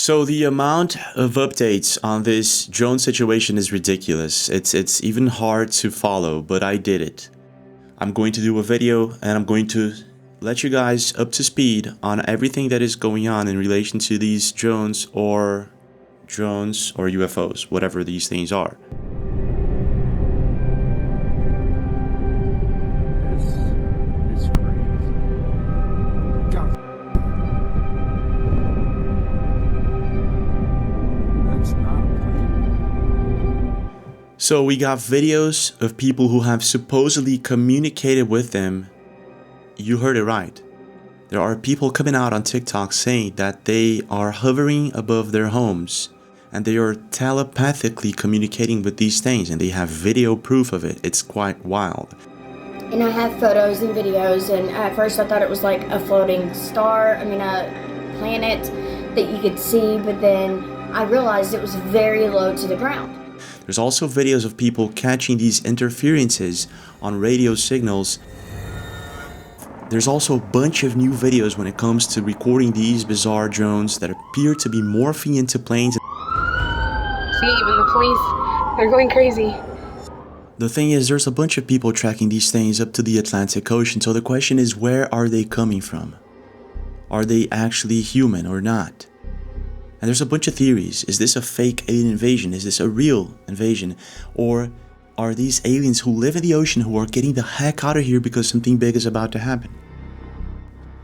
So the amount of updates on this drone situation is ridiculous. It's even hard to follow, but I did it. I'm going to do a video and I'm going to let you guys up to speed on everything that is going on in relation to these drones or UFOs, whatever these things are. It's crazy. God. That's not a plane. So we got videos of people who have supposedly communicated with them. You heard it right. There are people coming out on TikTok saying that they are hovering above their homes and they are telepathically communicating with these things, and they have video proof of it. It's quite wild. And I have photos and videos, and at first I thought it was like a floating star, a planet that you could see, but then I realized it was very low to the ground. There's also videos of people catching these interferences on radio signals. There's also a bunch of new videos when it comes to recording these bizarre drones that appear to be morphing into planes. See, even the police, they're going crazy. The thing is, there's a bunch of people tracking these things up to the Atlantic Ocean, so the question is, where are they coming from? Are they actually human or not? And there's a bunch of theories. Is this a fake alien invasion? Is this a real invasion? Or are these aliens who live in the ocean who are getting the heck out of here because something big is about to happen?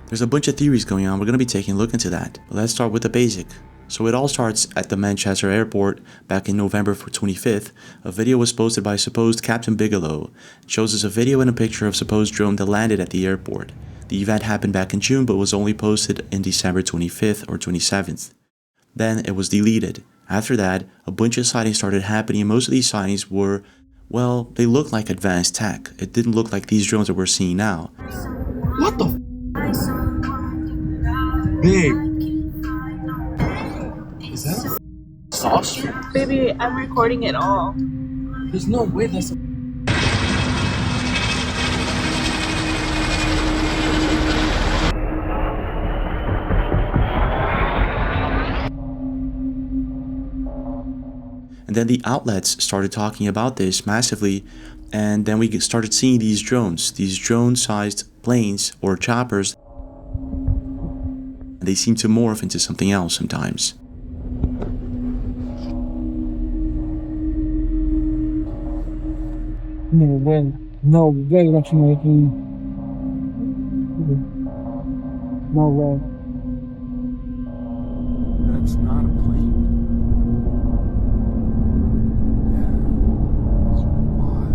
There's a bunch of theories going on. We're going to be taking a look into that. But let's start with the basic. So it all starts at the Manchester airport back in November 25th. A video was posted by supposed Captain Bigelow. It shows us a video and a picture of supposed drone that landed at the airport. The event happened back in June but was only posted in December 25th or 27th. Then it was deleted. After that, a bunch of sightings started happening, and most of these sightings were, well, they looked like advanced tech. It didn't look like these drones that we're seeing now. What the Big. Is that a saucer? Baby, I'm recording it all. There's no way that's a... And then the outlets started talking about this massively, and then we started seeing these drones, these drone-sized planes or choppers. And they seem to morph into something else sometimes. No way that you're making. No way. That's not a plane. Yeah. It's wild.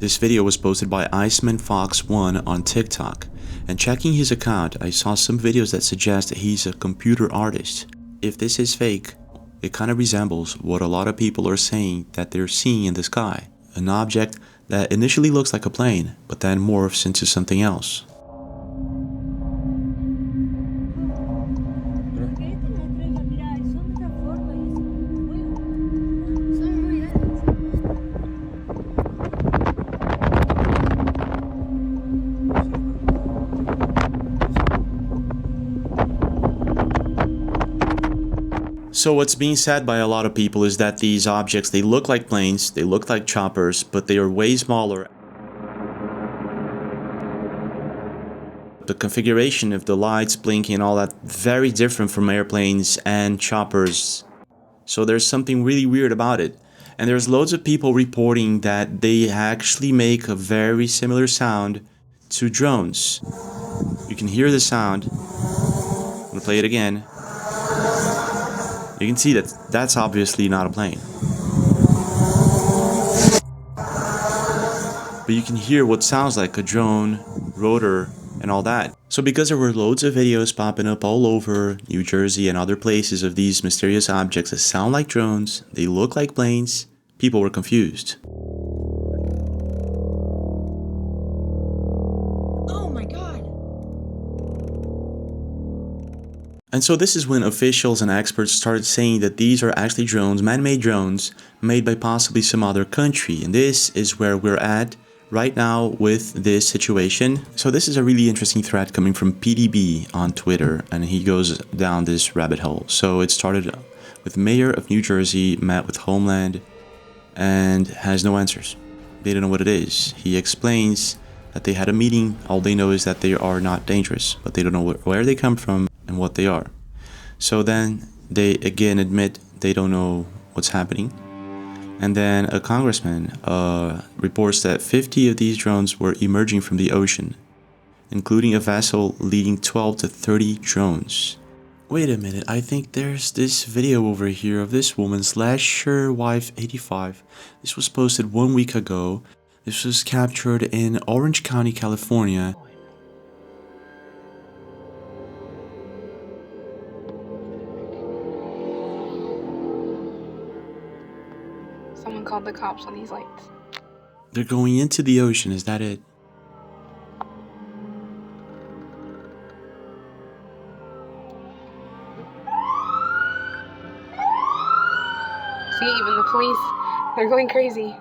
This video was posted by Iceman Fox 1 on TikTok, and checking his account, I saw some videos that suggest that he's a computer artist. If this is fake, it kind of resembles what a lot of people are saying that they're seeing in the sky. An object that initially looks like a plane, but then morphs into something else. So what's being said by a lot of people is that these objects, they look like planes, they look like choppers, but they are way smaller. The configuration of the lights blinking and all that, very different from airplanes and choppers. So there's something really weird about it. And there's loads of people reporting that they actually make a very similar sound to drones. You can hear the sound. I'm gonna play it again. You can see that that's obviously not a plane. But you can hear what sounds like a drone, rotor, and all that. So because there were loads of videos popping up all over New Jersey and other places of these mysterious objects that sound like drones, they look like planes, people were confused. And so this is when officials and experts started saying that these are actually drones, man-made drones, made by possibly some other country. And this is where we're at right now with this situation. So this is a really interesting thread coming from PDB on Twitter, and he goes down this rabbit hole. So it started with Mayor of New Jersey met with Homeland and has no answers. They don't know what it is. He explains that they had a meeting. All they know is that they are not dangerous, but they don't know where they come from and what they are. So then they again admit they don't know what's happening. And then a congressman reports that 50 of these drones were emerging from the ocean, including a vessel leading 12 to 30 drones. Wait a minute, I think there's this video over here of this woman /SureWife85. This was posted 1 week ago. This was captured in Orange County, California. Someone called the cops on these lights. They're going into the ocean, is that it? See, even the police, they're going crazy.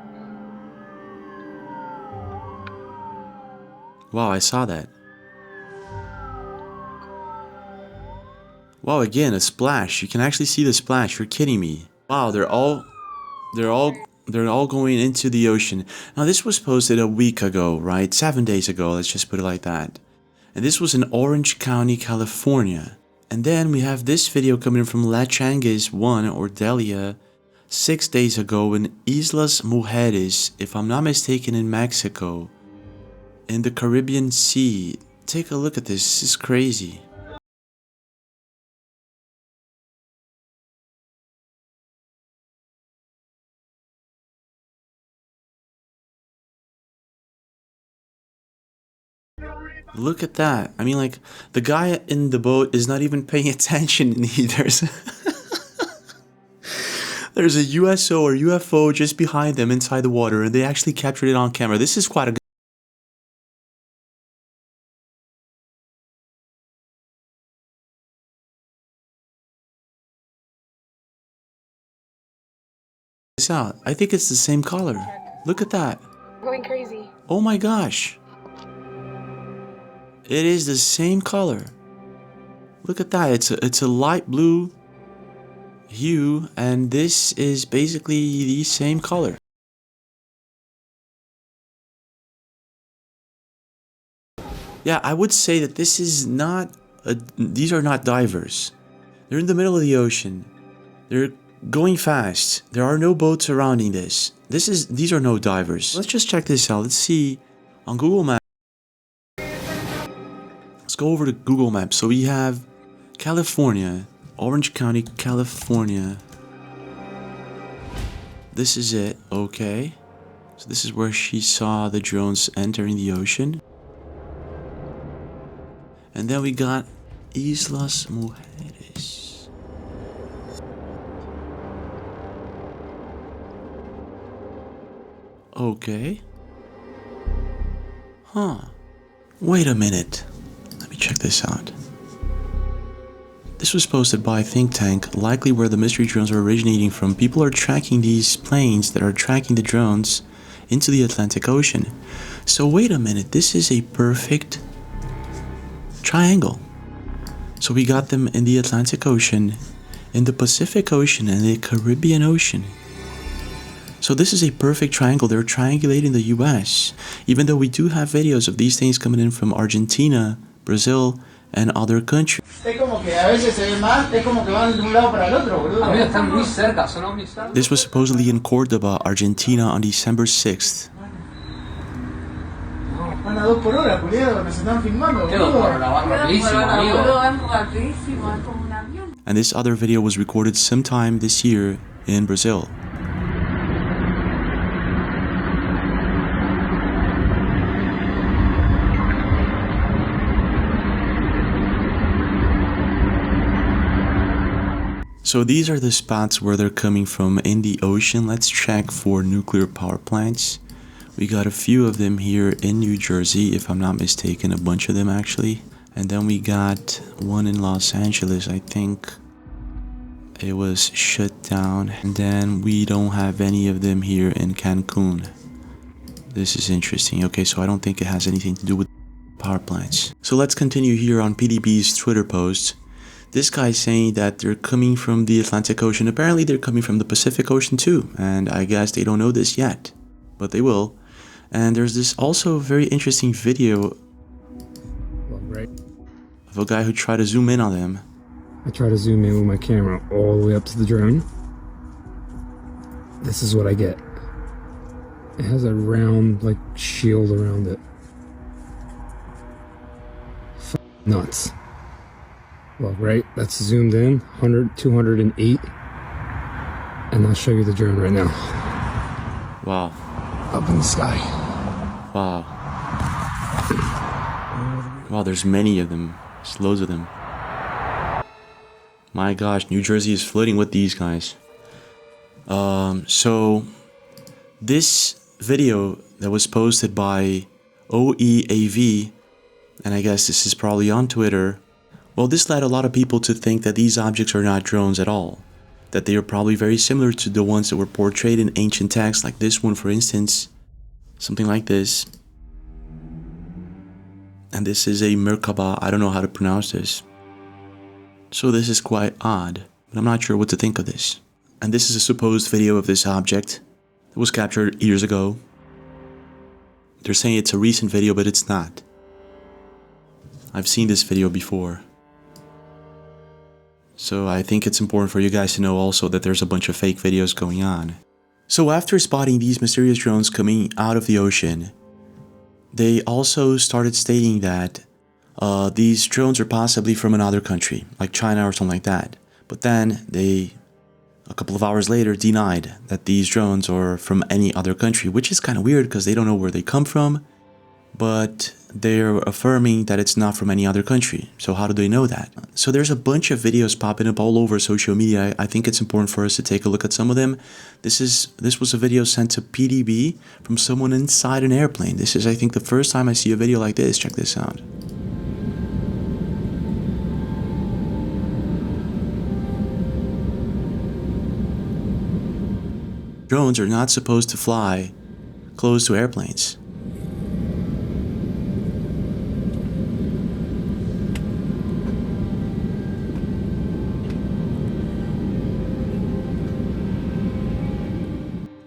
Wow, I saw that. Wow, again, a splash. You can actually see the splash. You're kidding me. Wow, they're all going into the ocean. Now, this was posted a week ago, right? 7 days ago, let's just put it like that. And this was in Orange County, California. And then we have this video coming from La Changues 1 or Delia 6 days ago in Islas Mujeres, if I'm not mistaken, in Mexico, in the Caribbean Sea. Take a look at this. This is crazy. Look at that. I mean, like, the guy in the boat is not even paying attention. There's a USO or UFO just behind them inside the water, and they actually captured it on camera. This is quite a good. Out. I think it's the same color. Look at that. Going crazy. Oh my gosh. It is the same color. Look at that. It's a light blue hue, and this is basically the same color. Yeah, I would say that this is not these are not divers. They're in the middle of the ocean. They're going fast. There are no boats surrounding this. These are no divers. Let's just check this out. Let's see on Google Maps. Let's go over to Google Maps. So we have California, Orange County, California. This is it. Okay. So this is where she saw the drones entering the ocean. And then we got Islas Mujeres. Okay. Huh. Wait a minute. Let me check this out. This was posted by a think tank, likely where the mystery drones are originating from. People are tracking these planes that are tracking the drones into the Atlantic Ocean. So wait a minute, this is a perfect triangle. So we got them in the Atlantic Ocean, in the Pacific Ocean, and the Caribbean Ocean. So this is a perfect triangle. They're triangulating the US, even though we do have videos of these things coming in from Argentina, Brazil, and other countries. This was supposedly in Cordoba, Argentina on December 6th. And this other video was recorded sometime this year in Brazil. So these are the spots where they're coming from in the ocean. Let's check for nuclear power plants. We got a few of them here in New Jersey, if I'm not mistaken, a bunch of them actually. And then we got one in Los Angeles, I think. It was shut down. And then we don't have any of them here in Cancun. This is interesting. Okay, so I don't think it has anything to do with power plants. So let's continue here on PDB's Twitter post. This guy's saying that they're coming from the Atlantic Ocean. Apparently they're coming from the Pacific Ocean too, and I guess they don't know this yet, but they will. And there's this also very interesting video of a guy who tried to zoom in on them. I try to zoom in with my camera all the way up to the drone. This is what I get. It has a round, like, shield around it. Nuts. Well, right, that's zoomed in, 100, 208. And I'll show you the drone right now. Wow. Up in the sky. Wow. Wow, there's many of them. There's loads of them. My gosh, New Jersey is flooding with these guys. So this video that was posted by OEAV, and I guess this is probably on Twitter, well, this led a lot of people to think that these objects are not drones at all. That they are probably very similar to the ones that were portrayed in ancient texts, like this one for instance. Something like this. And this is a Merkaba, I don't know how to pronounce this. So this is quite odd, but I'm not sure what to think of this. And this is a supposed video of this object that was captured years ago. They're saying it's a recent video, but it's not. I've seen this video before. So I think it's important for you guys to know also that there's a bunch of fake videos going on. So after spotting these mysterious drones coming out of the ocean, they also started stating that these drones are possibly from another country, like China or something like that. But then they, a couple of hours later, denied that these drones are from any other country, which is kind of weird because they don't know where they come from. But they're affirming that it's not from any other country. So how do they know that? So there's a bunch of videos popping up all over social media. I think it's important for us to take a look at some of them. This was a video sent to PDB from someone inside an airplane. This is, I think, the first time I see a video like this. Check this out. Drones are not supposed to fly close to airplanes.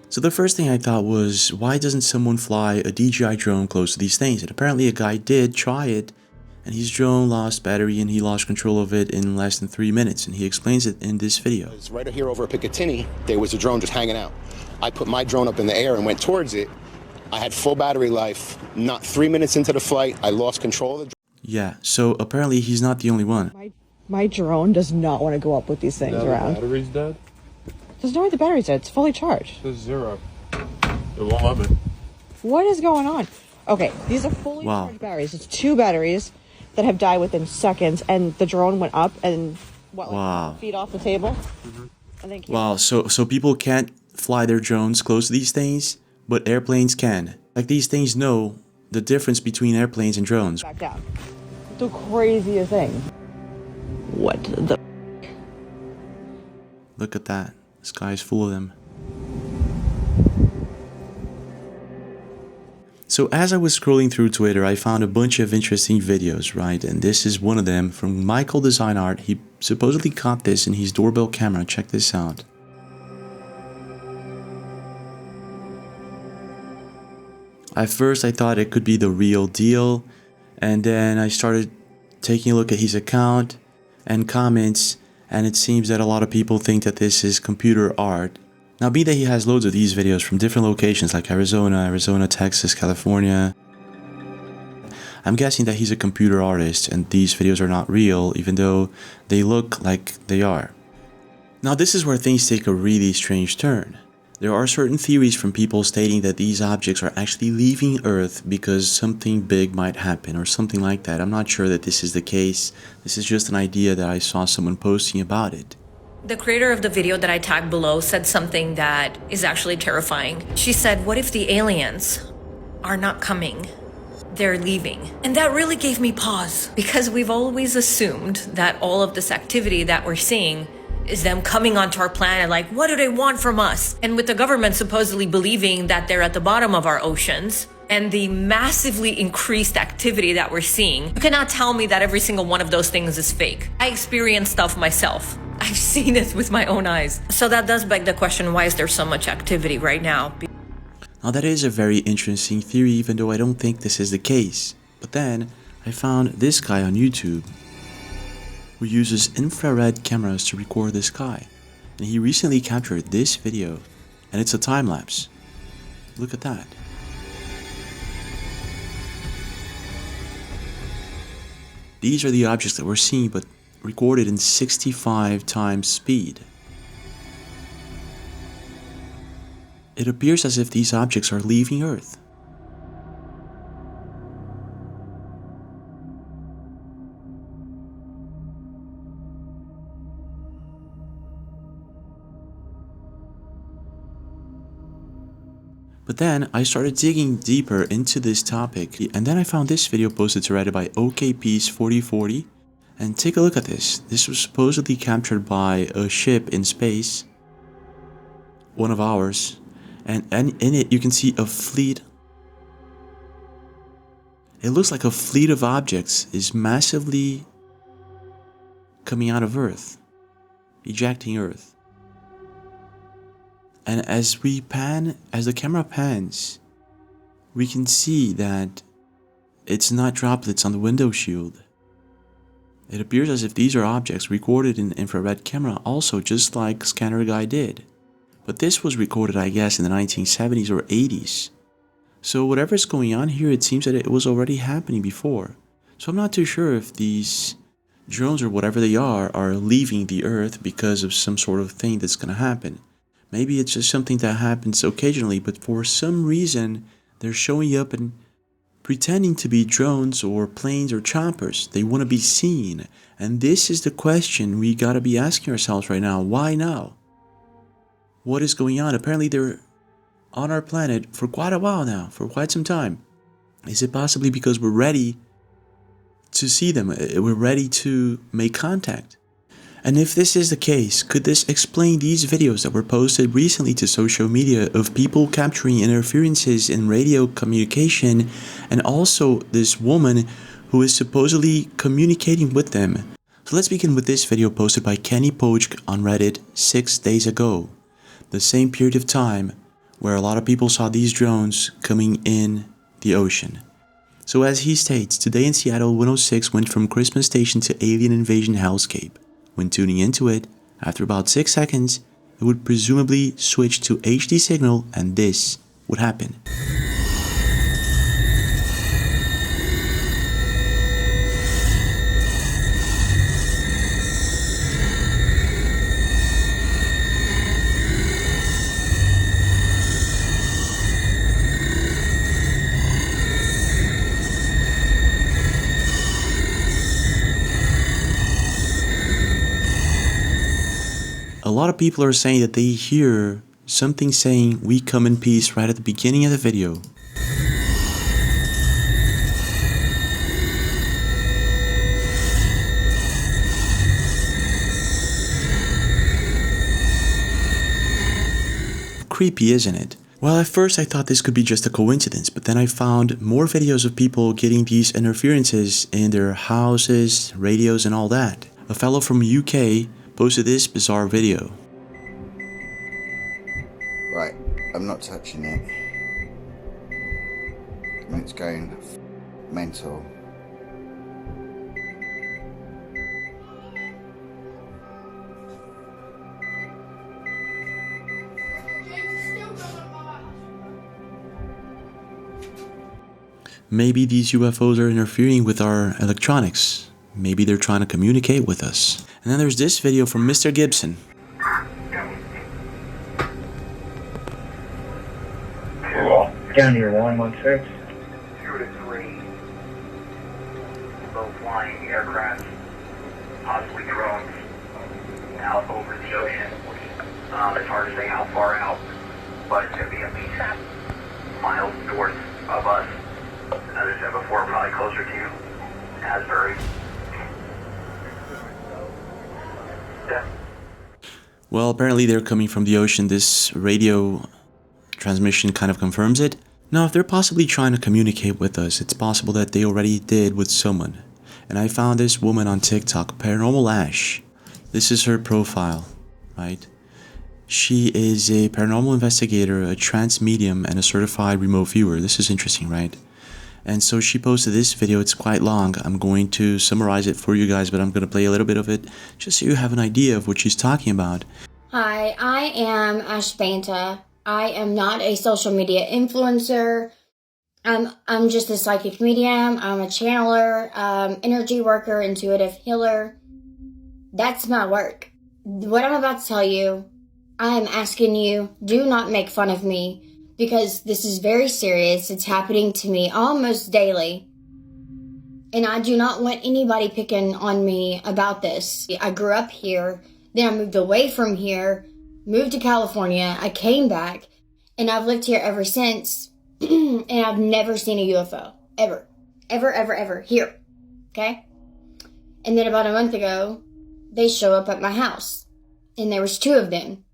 So the first thing I thought was, why doesn't someone fly a DJI drone close to these things? And apparently a guy did try it, and his drone lost battery and he lost control of it in less than 3 minutes, and he explains it in this video. It's right here over at Picatinny, there was a drone just hanging out. I put my drone up in the air and went towards it. I had full battery life. Not 3 minutes into the flight, I lost control of the drone. Yeah, so apparently he's not the only one. My drone does not want to go up with these things around. The battery's dead? There's no way the battery's dead. It's fully charged. It says 0. It won't let me. What is going on? Okay, these are fully charged batteries. It's 2 batteries that have died within seconds, and the drone went up and like feet off the table. And then Wow, so people can't fly their drones close to these things, but airplanes can. Like, these things know the difference between airplanes and drones. back down. The craziest thing. What the? Look at that. The sky is full of them. So as I was scrolling through Twitter, I found a bunch of interesting videos, right? And this is one of them from Michael Design Art. He supposedly caught this in his doorbell camera. Check this out. At first I thought it could be the real deal, and then I started taking a look at his account and comments, and it seems that a lot of people think that this is computer art. Now, be that he has loads of these videos from different locations like Arizona, Texas, California, I'm guessing that he's a computer artist and these videos are not real, even though they look like they are. Now, this is where things take a really strange turn. There are certain theories from people stating that these objects are actually leaving Earth because something big might happen or something like that. I'm not sure that this is the case. This is just an idea that I saw someone posting about it. The creator of the video that I tagged below said something that is actually terrifying. She said, what if the aliens are not coming? They're leaving. And that really gave me pause because we've always assumed that all of this activity that we're seeing is them coming onto our planet like, what do they want from us? And with the government supposedly believing that they're at the bottom of our oceans and the massively increased activity that we're seeing, you cannot tell me that every single one of those things is fake. I experience stuff myself. I've seen it with my own eyes. So that does beg the question, why is there so much activity right now? Now that is a very interesting theory, even though I don't think this is the case. But then I found this guy on YouTube who uses infrared cameras to record the sky. And he recently captured this video, and it's a time lapse. Look at that. These are the objects that we're seeing, but recorded in 65 times speed. It appears as if these objects are leaving Earth. But then I started digging deeper into this topic, and then I found this video posted to Reddit by OKP's 4040. And take a look at this. This was supposedly captured by a ship in space, one of ours, and in it you can see a fleet. It looks like a fleet of objects is massively coming out of Earth, ejecting Earth. And as the camera pans, we can see that it's not droplets on the window shield. It appears as if these are objects recorded in infrared camera also, just like Scanner Guy did. But this was recorded, I guess, in the 1970s or 80s. So whatever's going on here, it seems that it was already happening before. So I'm not too sure if these drones or whatever they are leaving the Earth because of some sort of thing that's going to happen. Maybe it's just something that happens occasionally, but for some reason, they're showing up and pretending to be drones or planes or choppers. They want to be seen. And this is the question we gotta be asking ourselves right now. Why now? What is going on? Apparently they're on our planet for quite a while now, for quite some time. Is it possibly because we're ready to see them? We're ready to make contact? And if this is the case, could this explain these videos that were posted recently to social media of people capturing interferences in radio communication, and also this woman who is supposedly communicating with them? So let's begin with this video posted by Kenny Poach on Reddit 6 days ago. The same period of time where a lot of people saw these drones coming in the ocean. So as he states, today in Seattle, 106 went from Christmas station to alien invasion hellscape. When tuning into it, after about 6 seconds, it would presumably switch to HD signal and this would happen. A lot of people are saying that they hear something saying "we come in peace" right at the beginning of the video. Creepy, isn't it? Well, at first I thought this could be just a coincidence, but then I found more videos of people getting these interferences in their houses, radios and all that. A fellow from UK posted this bizarre video. Right, I'm not touching it. And it's going mental. Maybe these UFOs are interfering with our electronics. Maybe they're trying to communicate with us. And then there's this video from Mr. Gibson. Down here, 116. 2 to 3. Low flying aircraft, possibly drones, out over the ocean. It's hard to say how far out, but it's going to be at least miles north of us. As I said before, probably closer to Asbury. Well, apparently they're coming from the ocean. This radio transmission kind of confirms it. Now, if they're possibly trying to communicate with us, it's possible that they already did with someone. And I found this woman on TikTok, Paranormal Ash. This is her profile, right? She is a paranormal investigator, a trance medium, and a certified remote viewer. This is interesting, right? And so she posted this video. It's quite long. I'm going to summarize it for you guys, but I'm going to play a little bit of it just so you have an idea of what she's talking about. Hi, I am Ash Banta. I am not a social media influencer. I'm just a psychic medium. I'm a channeler, energy worker, intuitive healer. That's my work. What I'm about to tell you, I am asking you, do not make fun of me, because this is very serious. It's happening to me almost daily. And I do not want anybody picking on me about this. I grew up here, then I moved away from here, moved to California, I came back, and I've lived here ever since, and I've never seen a UFO. Ever. Ever, ever, ever. Here. Okay? And then about a month ago, they show up at my house, and there was 2 of them.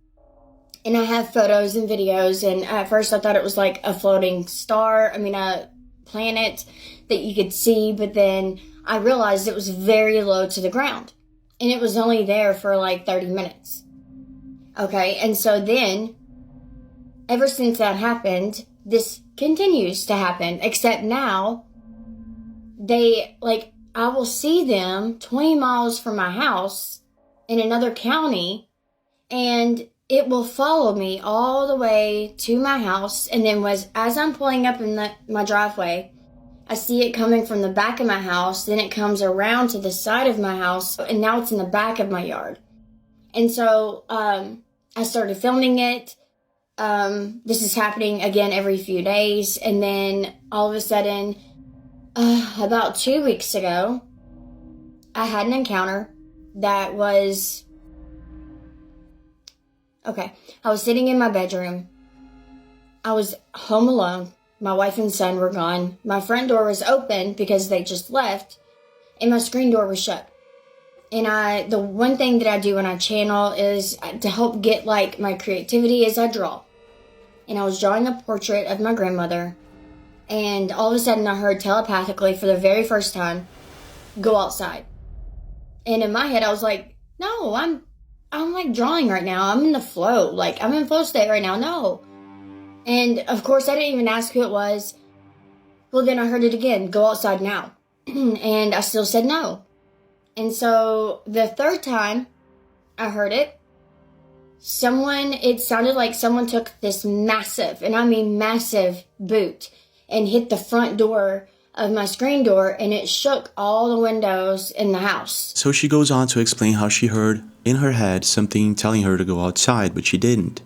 And I have photos and videos, and at first I thought it was like a floating star, a planet that you could see, but then I realized it was very low to the ground. And it was only there for like 30 minutes. Okay, and so then, ever since that happened, this continues to happen, except now, I will see them 20 miles from my house in another county, and it will follow me all the way to my house. And then as I'm pulling up in my driveway, I see it coming from the back of my house. Then it comes around to the side of my house, and now it's in the back of my yard. And so I started filming it. This is happening again every few days. And then all of a sudden, about 2 weeks ago, I had an encounter that was... Okay, I was sitting in my bedroom. I was home alone. My wife and son were gone. My front door was open because they just left, and my screen door was shut. And the one thing that I do when I channel is to help get my creativity is I draw. And I was drawing a portrait of my grandmother, and all of a sudden I heard telepathically for the very first time, "Go outside." And in my head I was like, no, I'm drawing right now. I'm in the flow. I'm in flow state right now. No. And of course I didn't even ask who it was. Well, then I heard it again. "Go outside now." And I still said no. And so the third time I heard it, it sounded like someone took this massive, and I mean massive, boot and hit the front door of my screen door, and it shook all the windows in the house. So she goes on to explain how she heard in her head something telling her to go outside, but she didn't.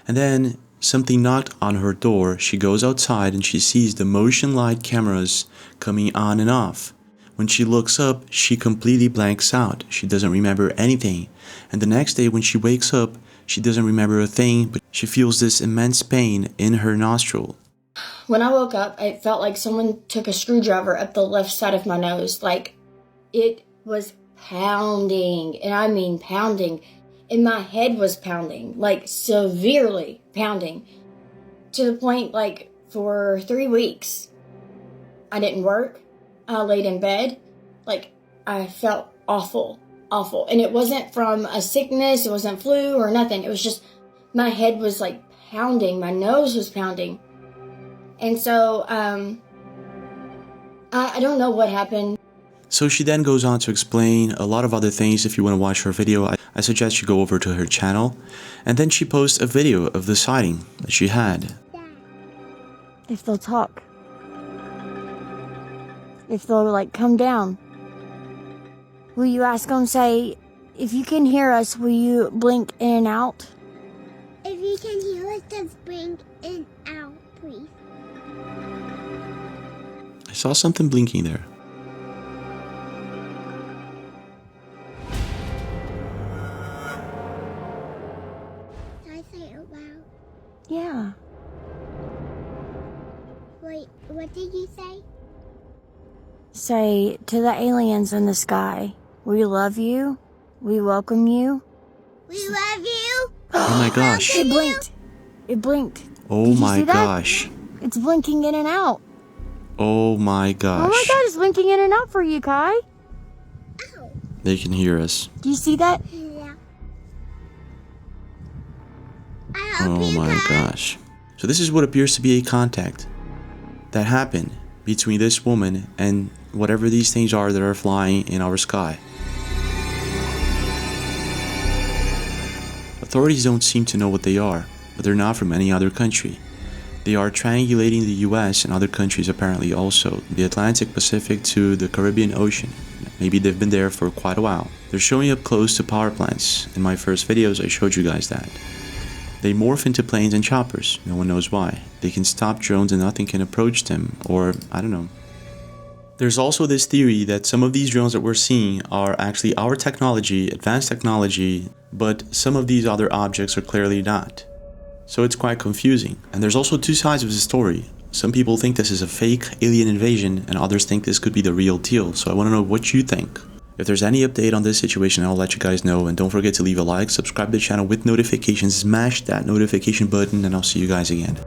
And then something knocked on her door. She goes outside and she sees the motion light cameras coming on and off. When she looks up, she completely blanks out. She doesn't remember anything. And the next day when she wakes up, she doesn't remember a thing, but she feels this immense pain in her nostril. When I woke up, it felt like someone took a screwdriver up the left side of my nose. It was pounding, and I mean pounding. And my head was pounding, severely pounding. To the point, for 3 weeks, I didn't work. I laid in bed. I felt awful. And it wasn't from a sickness, it wasn't flu or nothing. It was just, my head was pounding, my nose was pounding. And so, I don't know what happened. So she then goes on to explain a lot of other things. If you want to watch her video, I suggest you go over to her channel. And then she posts a video of the sighting that she had. If they'll talk. If they'll, come down. Will you ask them, say, if you can hear us, will you blink in and out? If you can hear us, just blink in and out, please. I saw something blinking there. Can I say it out loud? Yeah. Wait, what did you say? Say, to the aliens in the sky, we love you, we welcome you. We love you. Oh my gosh. It blinked. It blinked. Oh Did you my see that? gosh. It's blinking in and out. Oh my gosh. Oh my god, it's blinking in and out for you, Kai. They can hear us. Do you see that? Yeah. Oh my gosh. So this is what appears to be a contact that happened between this woman and whatever these things are that are flying in our sky. Authorities don't seem to know what they are, but they're not from any other country. They are triangulating the US and other countries apparently also, the Atlantic, Pacific to the Caribbean Ocean. Maybe they've been there for quite a while. They're showing up close to power plants. In my first videos I showed you guys that. They morph into planes and choppers, no one knows why. They can stop drones and nothing can approach them, or I don't know. There's also this theory that some of these drones that we're seeing are actually our technology, advanced technology, but some of these other objects are clearly not. So it's quite confusing. And there's also two sides of the story. Some people think this is a fake alien invasion and others think this could be the real deal. So I want to know what you think. If there's any update on this situation, I'll let you guys know. And don't forget to leave a like, subscribe to the channel with notifications, smash that notification button, and I'll see you guys again.